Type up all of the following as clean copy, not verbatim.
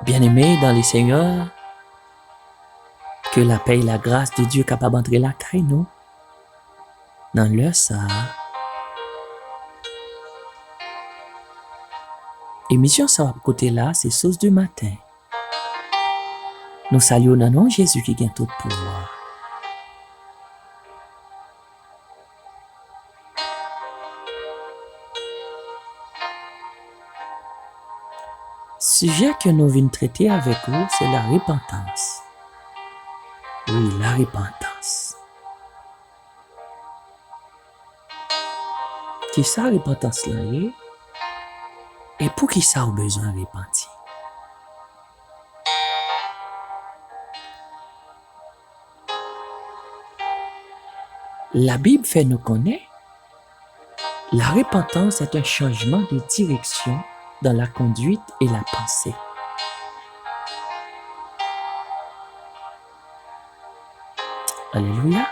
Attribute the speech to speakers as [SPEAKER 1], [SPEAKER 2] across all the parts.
[SPEAKER 1] Bien-aimés dans les Seigneurs, que la paix et la grâce de Dieu capable d'entrer la caille nous, dans le ça. Émission ça va côté là, c'est sauce du matin. Nous saluons dans nom Jésus qui gagne tout pouvoir. Sujet que nous venons traiter avec vous, c'est la repentance. Oui, la repentance. Qui ça repentance là est? Et pour qui ça a besoin de repentir? La Bible fait nous connaître la repentance est un changement de direction dans la conduite et la pensée. Alléluia.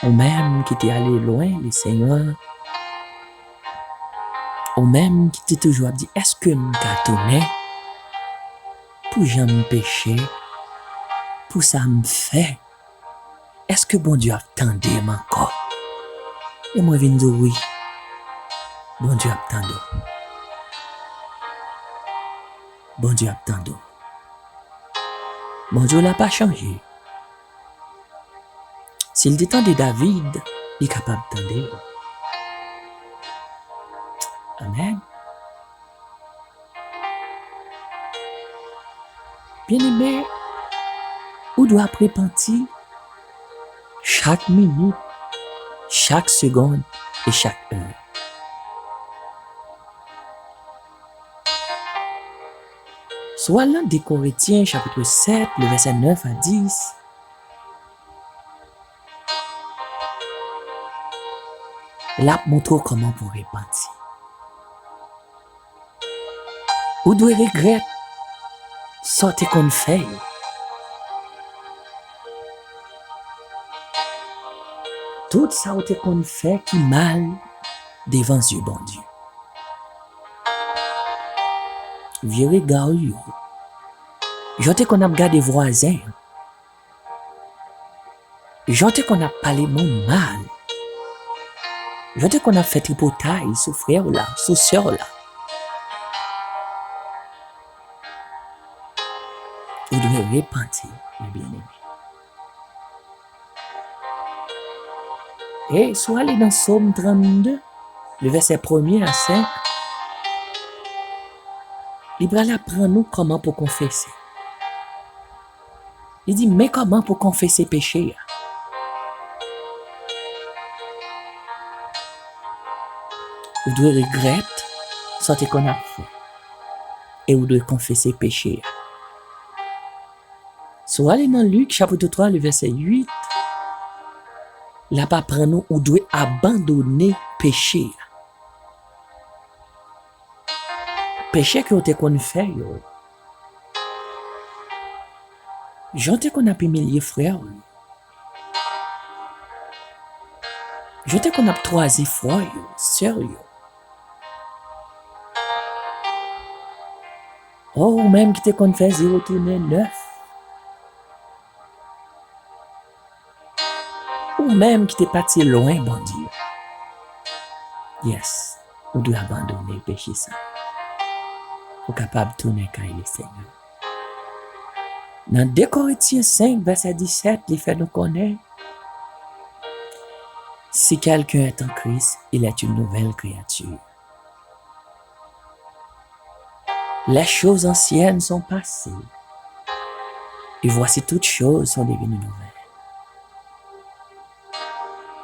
[SPEAKER 1] Ou même qui t'est allé loin, le Seigneur, ou même qui t'est toujours dit, est-ce que nous gâtonnais pour jamais pécher, pour ça me fait? Est-ce que bon Dieu attendait encore? Et moi, je viens dire oui. Bon Dieu attendait. Bon Dieu attendait. Bon Dieu n'a pas changé. S'il détendait David, il est capable d'attendre. Amen. Bien-aimé, on doit repentir chaque minute, chaque seconde et chaque heure. Soit l'un des Corinthiens, chapitre 7, le verset 9 à 10. Là, montre comment vous repentir. Ou doit regretter, sortez qu'on fait. Tout ça qu'on fait qui mal devant Dieu, bon Dieu. Vieux regard, j'entends qu'on a regardé voisins. J'entends qu'on a parlé mon mal. J'entends qu'on a fait tripotaille sur frère là, sur sœur là. Vous devez repentir, mes bien-aimés. Et soit aller dans Psaume 32, le verset 1er à 5, il va apprendre nous comment pour confesser. Il dit, mais comment pour confesser péché? Vous devez regretter ce qu'on a fait. Et vous devez confesser péché. Soit aller dans Luc, chapitre 3, le verset 8, là, pas prendre nous, vous devez abandonner péché. Péché que vous avez fait, j'entends qu'on a humilié frère. J'entends qu'on a troisième frère, sérieux. Oh, même qui te qu'on fait 0 tourner 9. Ou même qui t'est parti loin, bon Dieu. Yes, vous devez abandonner le péché ça. Vous êtes capable de tourner quand il est Seigneur. Dans 2 Corinthiens 5, verset 17, il fait nous connaître. Si quelqu'un est en Christ, il est une nouvelle créature. Les choses anciennes sont passées. Et voici toutes choses sont devenues nouvelles.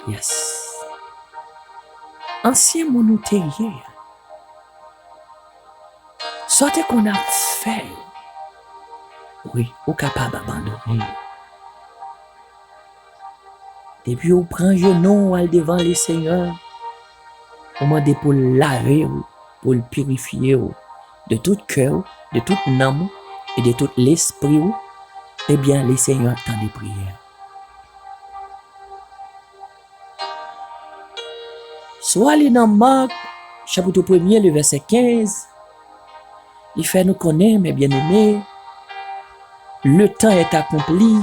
[SPEAKER 1] Yes. Ancien monothéier. Sortez qu'on a fait. Oui, ou capable d'abandonner. Depuis on prend genou devant les seigneurs, on demande pour laver, pour le purifier de tout cœur, de toute âme et de tout l'esprit. Eh bien, les seigneurs attendent des prières. Soit les dans Marc, chapitre 1er, le verset 15, Il fait nous connaître, mes bien-aimés, le temps est accompli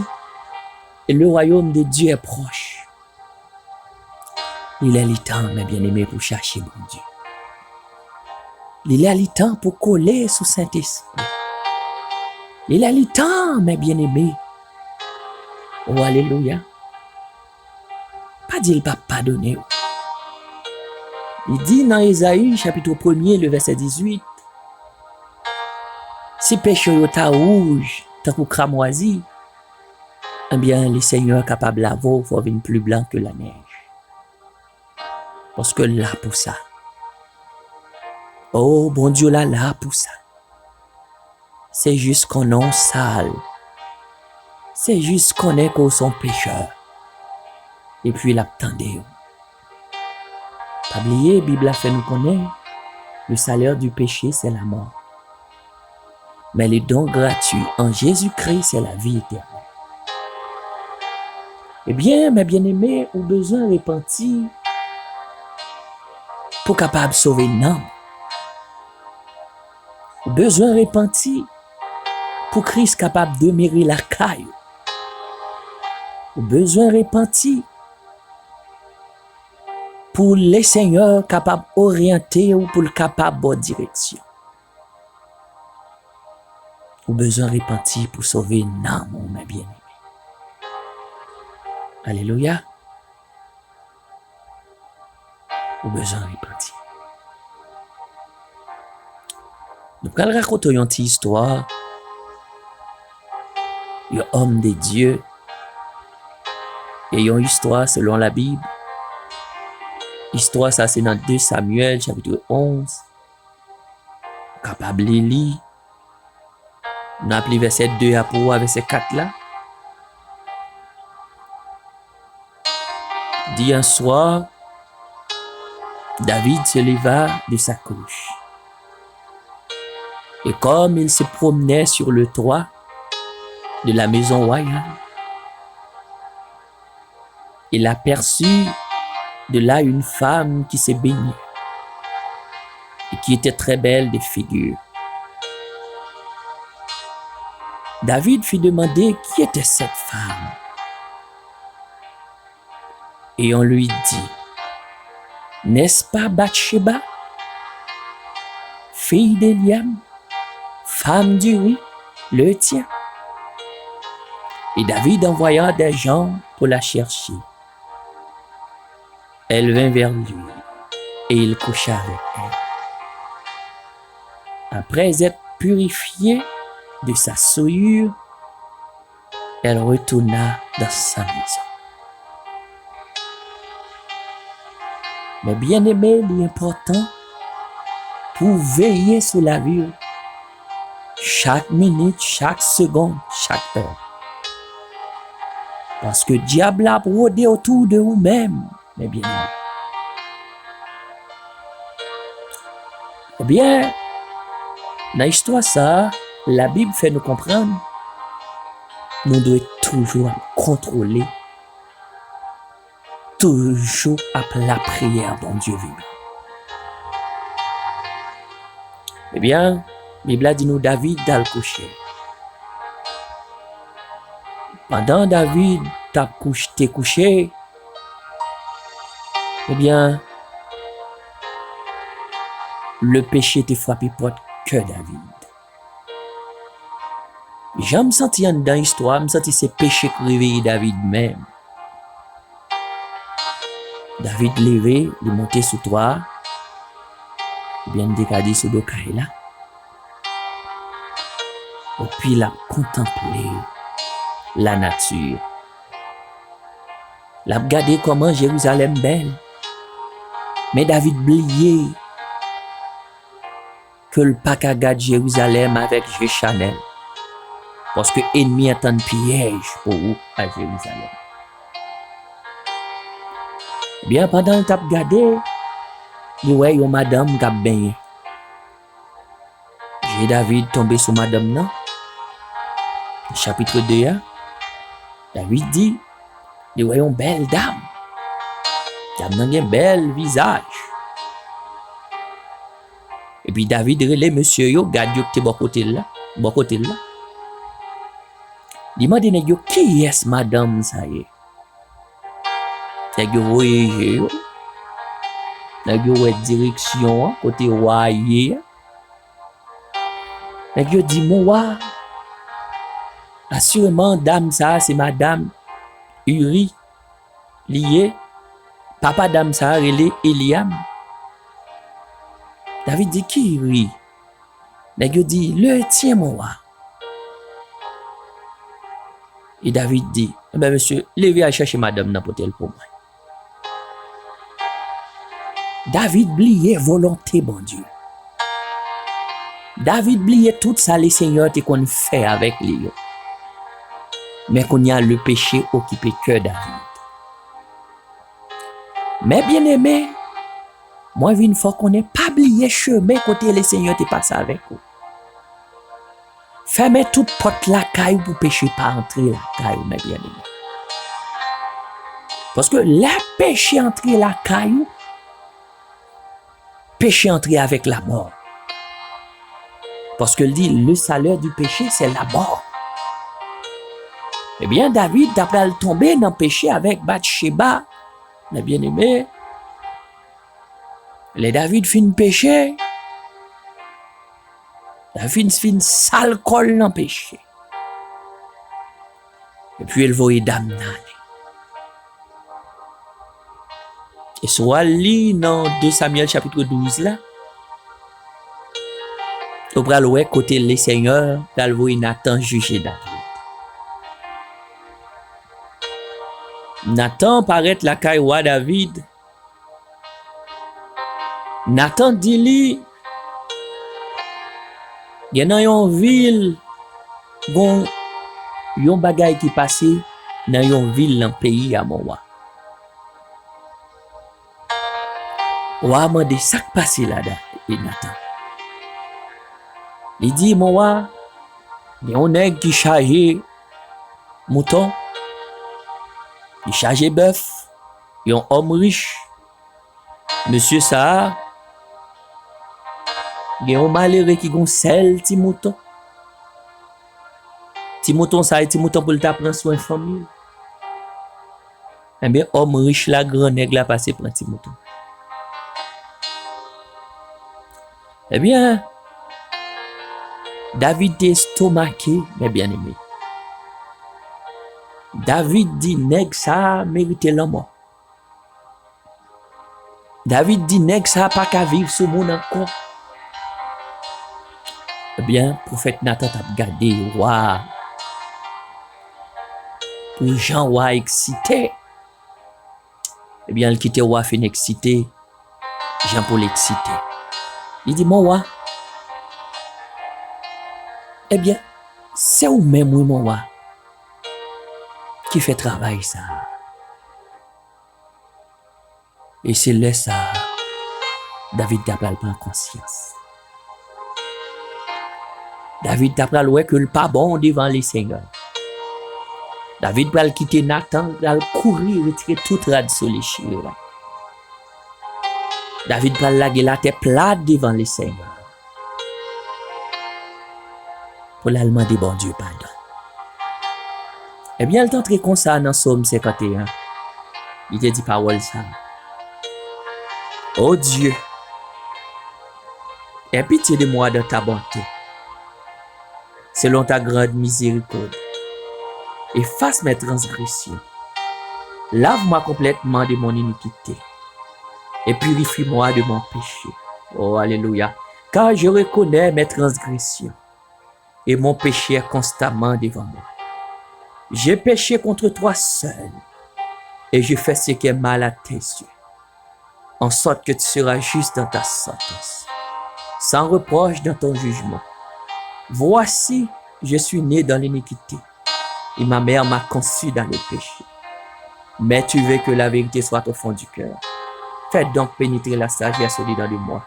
[SPEAKER 1] et le royaume de Dieu est proche. Il est le temps, mes bien-aimés, pour chercher bon Dieu. Il est le temps pour coller sous Saint-Esprit. Il est le temps, mes bien-aimés. Oh, alléluia. Pas dire il va pardonner. Il dit dans Ésaïe, chapitre 1er, le verset 18, si péché est rouge, tant que cramoisi, eh bien, le Seigneur est capable de laver, il faut venir plus blanc que la neige. Parce que là pour ça. Oh, bon Dieu, là pour ça. C'est juste qu'on est sale. C'est juste qu'on est qu'on son pécheur. Et puis, l'attendez. Pas oublier, la Bible a fait nous connaître, le salaire du péché, c'est la mort. Mais le don gratuit en Jésus-Christ, c'est la vie éternelle. Eh bien, mes bien-aimés, ont besoin de repentir pour capable sauver une âme. Ont besoin de repentir pour Christ capable de demeurer la caille. Ont besoin de repentir pour les seigneurs capables d'orienter ou pour le capable de bonne direction. Ou besoin de repentir pour sauver une âme, mes bien-aimés. Alléluia. Ou besoin de repentir. Nous allons raconter une petite histoire. Un homme de Dieu. Et une histoire selon la Bible. L'histoire, ça, c'est dans 2 Samuel, chapitre 11. Capable de lire. On a appelé verset 2 à pour verset 4 là. Dit un soir, David se leva de sa couche. Et comme il se promenait sur le toit de la maison royale, il aperçut de là une femme qui se baignait et qui était très belle de figure. David fit demander qui était cette femme. Et on lui dit, n'est-ce pas Bathsheba, fille d'Eliam, femme d'Uri, le tien? Et David envoya des gens pour la chercher. Elle vint vers lui et il coucha avec elle. Après être purifiée de sa souillure, elle retourna dans sa maison. Mais bien aimé, l'important pour veiller sur la vie, chaque minute, chaque seconde, chaque heure. Parce que le diable a brodé autour de vous-même, mes bien-aimés. Eh bien, dans l'histoire ça, la Bible fait nous comprendre, nous devons toujours contrôler, toujours après la prière, bon Dieu vivant. Eh bien, la Bible a dit nous David dans le coucher. Pendant David t'es couché, eh bien, le péché t'a frappé pour que David. J'aime sentir dans l'histoire, me sentir ces péchés qui réveillent David même. David levé, il monté sur toi, et bien décadé sur le cahier là. Et puis il a contemplé la nature. Il a regardé comment Jérusalem belle. Mais David oublié que le pas qu'à garder Jérusalem avec Chanel. Parce que l'ennemi attend piège pour vous à Jérusalem. Bien pendant que tu as regardé, il y a une madame qui a baigné. J'ai David tombé sur madame non. Chapitre 2, hein? David dit, il y a une belle dame. Dame n'a un bel visage. Et puis David relè monsieur yo, gade yo qui bon côté là. Il m'a dit yo qui est madame ça y est. Nèg yo voyage yo. Nèg yo ouais direction côté royer. Nèg yo dit mon wa. Assurément dame ça c'est madame Uri lié. Papa dame ça relé Eliam. David dit qui Uri? Nèg yo dit le tien mon wa. Et David dit, eh ben monsieur, levez à chercher madame dans l'hôtel pour moi. David bliait volonté, bon Dieu. David bliait tout ça, les seigneurs qu'on fait avec lui. Mais qu'on y a le péché occupé que David. Mais bien aimé, moi, une fois qu'on n'est pas blié chemin côté les seigneurs qui passent avec vous. Fermez toute porte la caille pour péché pas entrer la caille, mes bien-aimés. Parce que la péché entrer la caille, péché entrer avec la mort. Parce que dit, le salaire du péché, c'est la mort. Eh bien, David, d'après le tomber dans le péché avec Bathsheba, mes bien-aimés, les David fin péché, David fin sale col dans le péché. Et puis, elle voyait damnée. Et soit lit dans 2 Samuel chapitre 12 là, au bras l'ouest côté les seigneurs, elle voyait Nathan juger David. Nathan paraît la caille roi David. Nathan dit lui, il y a une ville, bon, yon bagay qui passe dans une ville dans le pays à mon roi. Roi m'a dit ça qui passe là-dedans, et Nathan. Il dit, mon roi, il y a un nègre qui charge mouton, il charge bœuf, il y a un homme riche, monsieur ça, il y a un malheureux qui gon sel ti mouton. Ti mouton ça, ti mouton pour le prendre soin de famille. Eh bien, homme riche la grand nègre la passé prendre ti mouton. Eh bien, David est estomaqué, mes bien-aimés. David dit, nèg ça mérite la mort. David dit, nèg ça pas qu'à vivre ce monde encore. Eh bien, prophète Nathan t'a regardé, roi. Pour Jean roi excité. Eh bien, il quitte roi fin excité. Jean-Paul excité. Il dit, mon roi. Eh bien, c'est ou même oui, mon roi, qui fait travail ça. Et c'est là ça, David d'après prend conscience. David d'après ouais que le pas bon devant les seigneurs. David va quitter Nathan, va courir, retirer toute rade sur les chires. David va laguer la tête plate devant les seigneurs. Pour l'allemand des bon Dieu pardon. Eh bien, il est comme ça dans Psaume 51. Il te dit parole ça. Oh Dieu, aie pitié de moi dans ta bonté, selon ta grande miséricorde. Efface mes transgressions. Lave-moi complètement de mon iniquité et purifie-moi de mon péché. Oh, alléluia. Car je reconnais mes transgressions et mon péché est constamment devant moi. J'ai péché contre toi seul et je fais ce qui est mal à tes yeux, en sorte que tu seras juste dans ta sentence, sans reproche dans ton jugement. Voici, je suis né dans l'iniquité et ma mère m'a conçu dans le péché. Mais tu veux que la vérité soit au fond du cœur. Fais donc pénétrer la sagesse au-dedans de moi.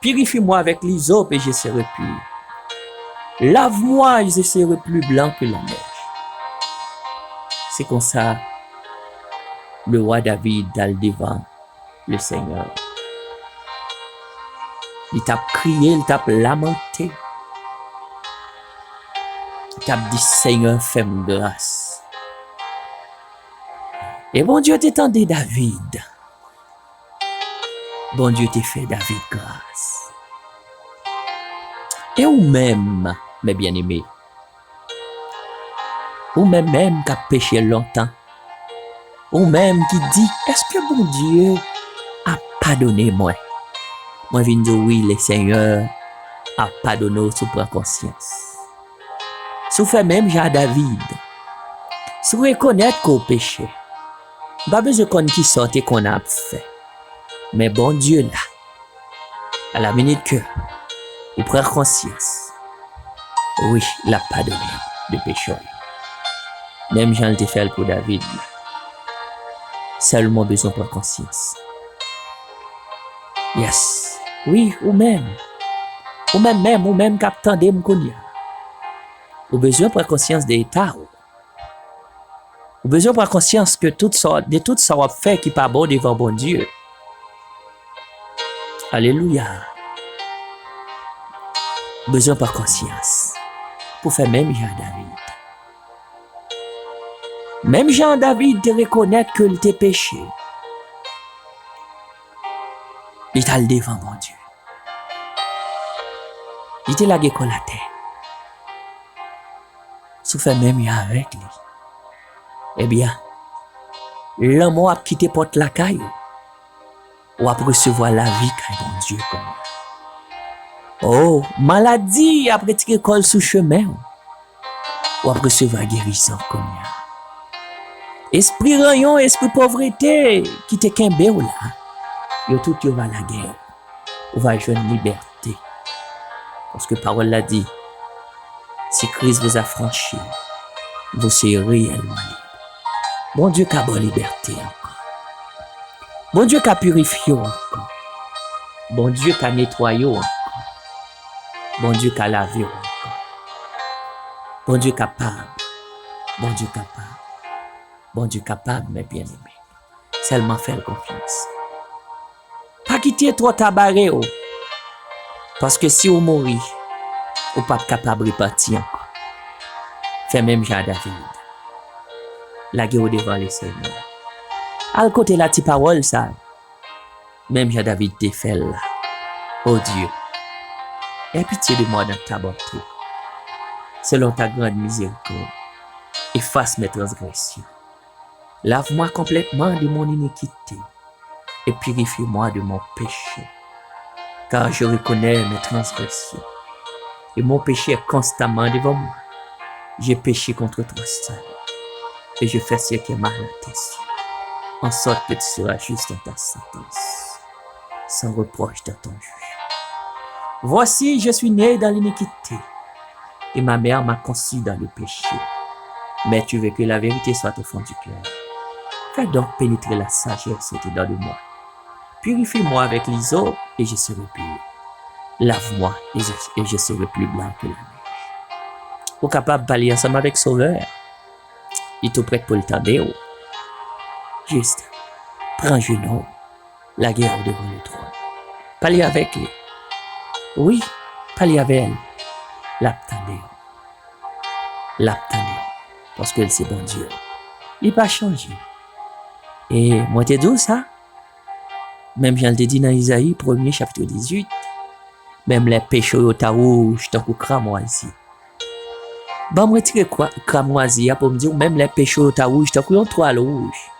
[SPEAKER 1] Purifie-moi avec l'hysope et je serai pur. Lave-moi et je serai plus blanc que la neige. C'est comme ça, le roi David d'aller devant le Seigneur. Il t'a crié, il t'a lamenté. Il t'a dit, Seigneur, fais-moi grâce. Et bon Dieu t'étendait David. Bon Dieu t'a fait David grâce. Et ou même, mes bien-aimés, ou même qui a péché longtemps, ou même qui dit, est-ce que bon Dieu a pardonné moi? Moi, je viens de dire oui, le Seigneur a pardonné sous prend conscience. Sous fait même Jean David, sous reconnaître qu'on péché, pas besoin qu'on qui sorte qu'on a fait. Mais bon Dieu là, à la minute que vous prenez conscience, oui, il a pardonné de péché. Même Jean le fait pour David, seulement besoin de prendre conscience. Yes, oui, ou même captain de m'konya. Ou besoin de prendre conscience des états. Ou besoin de prendre conscience que tout ça va faire qui pas bon devant bon Dieu. Alléluia. Besoin de prendre conscience. Pour faire même Jean David. Même Jean David te reconnaître que il t'a péché. Il t'a le devant mon Dieu. Il t'a lagué qu'on la terre. Sous fait même avec lui. Eh bien, l'homme a quitté porte la caille. Ou a recevoir la vie qu'un bon Dieu comme. Oh, maladie après tirer col sous chemin. Ou a recevoir guérison comme. Esprit rayon, esprit pauvreté, qui te kembe ou là. Yo tout yo va la guerre. Ou va jouer une liberté. Parce que parole l'a dit. Si Christ vous a franchi, vous serez réellement libre. Bon Dieu qui a bonne liberté encore. Bon Dieu qui a purifié encore. Bon Dieu qui a nettoyé encore. Bon Dieu qui a lavé encore. Bon Dieu capable. Bon Dieu capable. Bon Dieu capable, mes bien-aimés. Seulement faire confiance. Pas quitter trop tabaré. Parce que si vous mourrez, vous n'êtes pas capable de repartir encore. Fait même Jean David. La guerre devant les Seigneurs. À côté la petite parole, ça. Même Jean David te fait là. Oh Dieu. Aie pitié de moi dans ta bonté. Selon ta grande miséricorde. Efface mes transgressions. Lave-moi complètement de mon iniquité. Et purifie-moi de mon péché. Car je reconnais mes transgressions. Et mon péché est constamment devant moi. J'ai péché contre toi seul. Et je fais ce qui est mal à tes yeux. En sorte que tu seras juste dans ta sentence. Sans reproche dans ton juge. Voici, je suis né dans l'iniquité. Et ma mère m'a conçu dans le péché. Mais tu veux que la vérité soit au fond du cœur. Fais donc pénétrer la sagesse au-dedans de moi. Purifie-moi avec l'hysope et je serai pur. Lave-moi et je serai plus blanc que la neige. Ou capable de parler ensemble avec Sauveur. Il est prêt pour le tendre. Juste, prends genou, la guerre devant le trône. Parlez avec lui. Oui, parlez avec elle. L'abtender. Parce que c'est bon Dieu. Il n'a pas changé. Et moi, t'es dit ça? Même Jean te dit dans Isaïe, 1er chapitre 18. Même les péchés au rouge, tant que cramoisi. Bon, moi, tire cramoisi pour me dire, même les péchés au rouge, tant que toile rouge.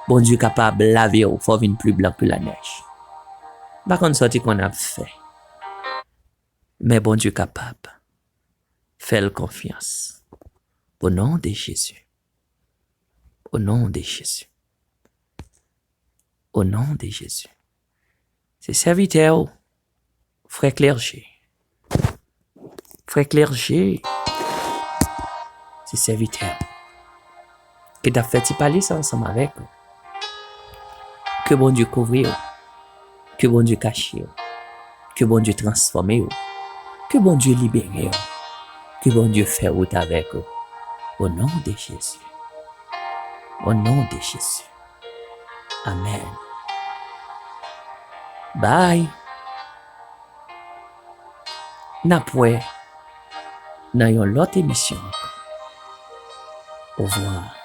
[SPEAKER 1] Bon Dieu capable de laver ou faut venir plus blanc que la neige. Par contre, ce qu'on a fait. Mais bon Dieu capable. Fais-le confiance. Au nom de Jésus. Au nom de Jésus. Au nom de Jésus. C'est serviteur, frère clergé. Frère clergé, c'est serviteur. Que tu as fait parler ça ensemble avec. Que bon Dieu couvre. Que bon Dieu cache. Que bon Dieu transforme. Que bon Dieu libère. Que bon Dieu fait route avec. Au nom de Jésus. Au nom de Jésus. Amen. Bye. Napwe, dans une autre émission. Au revoir.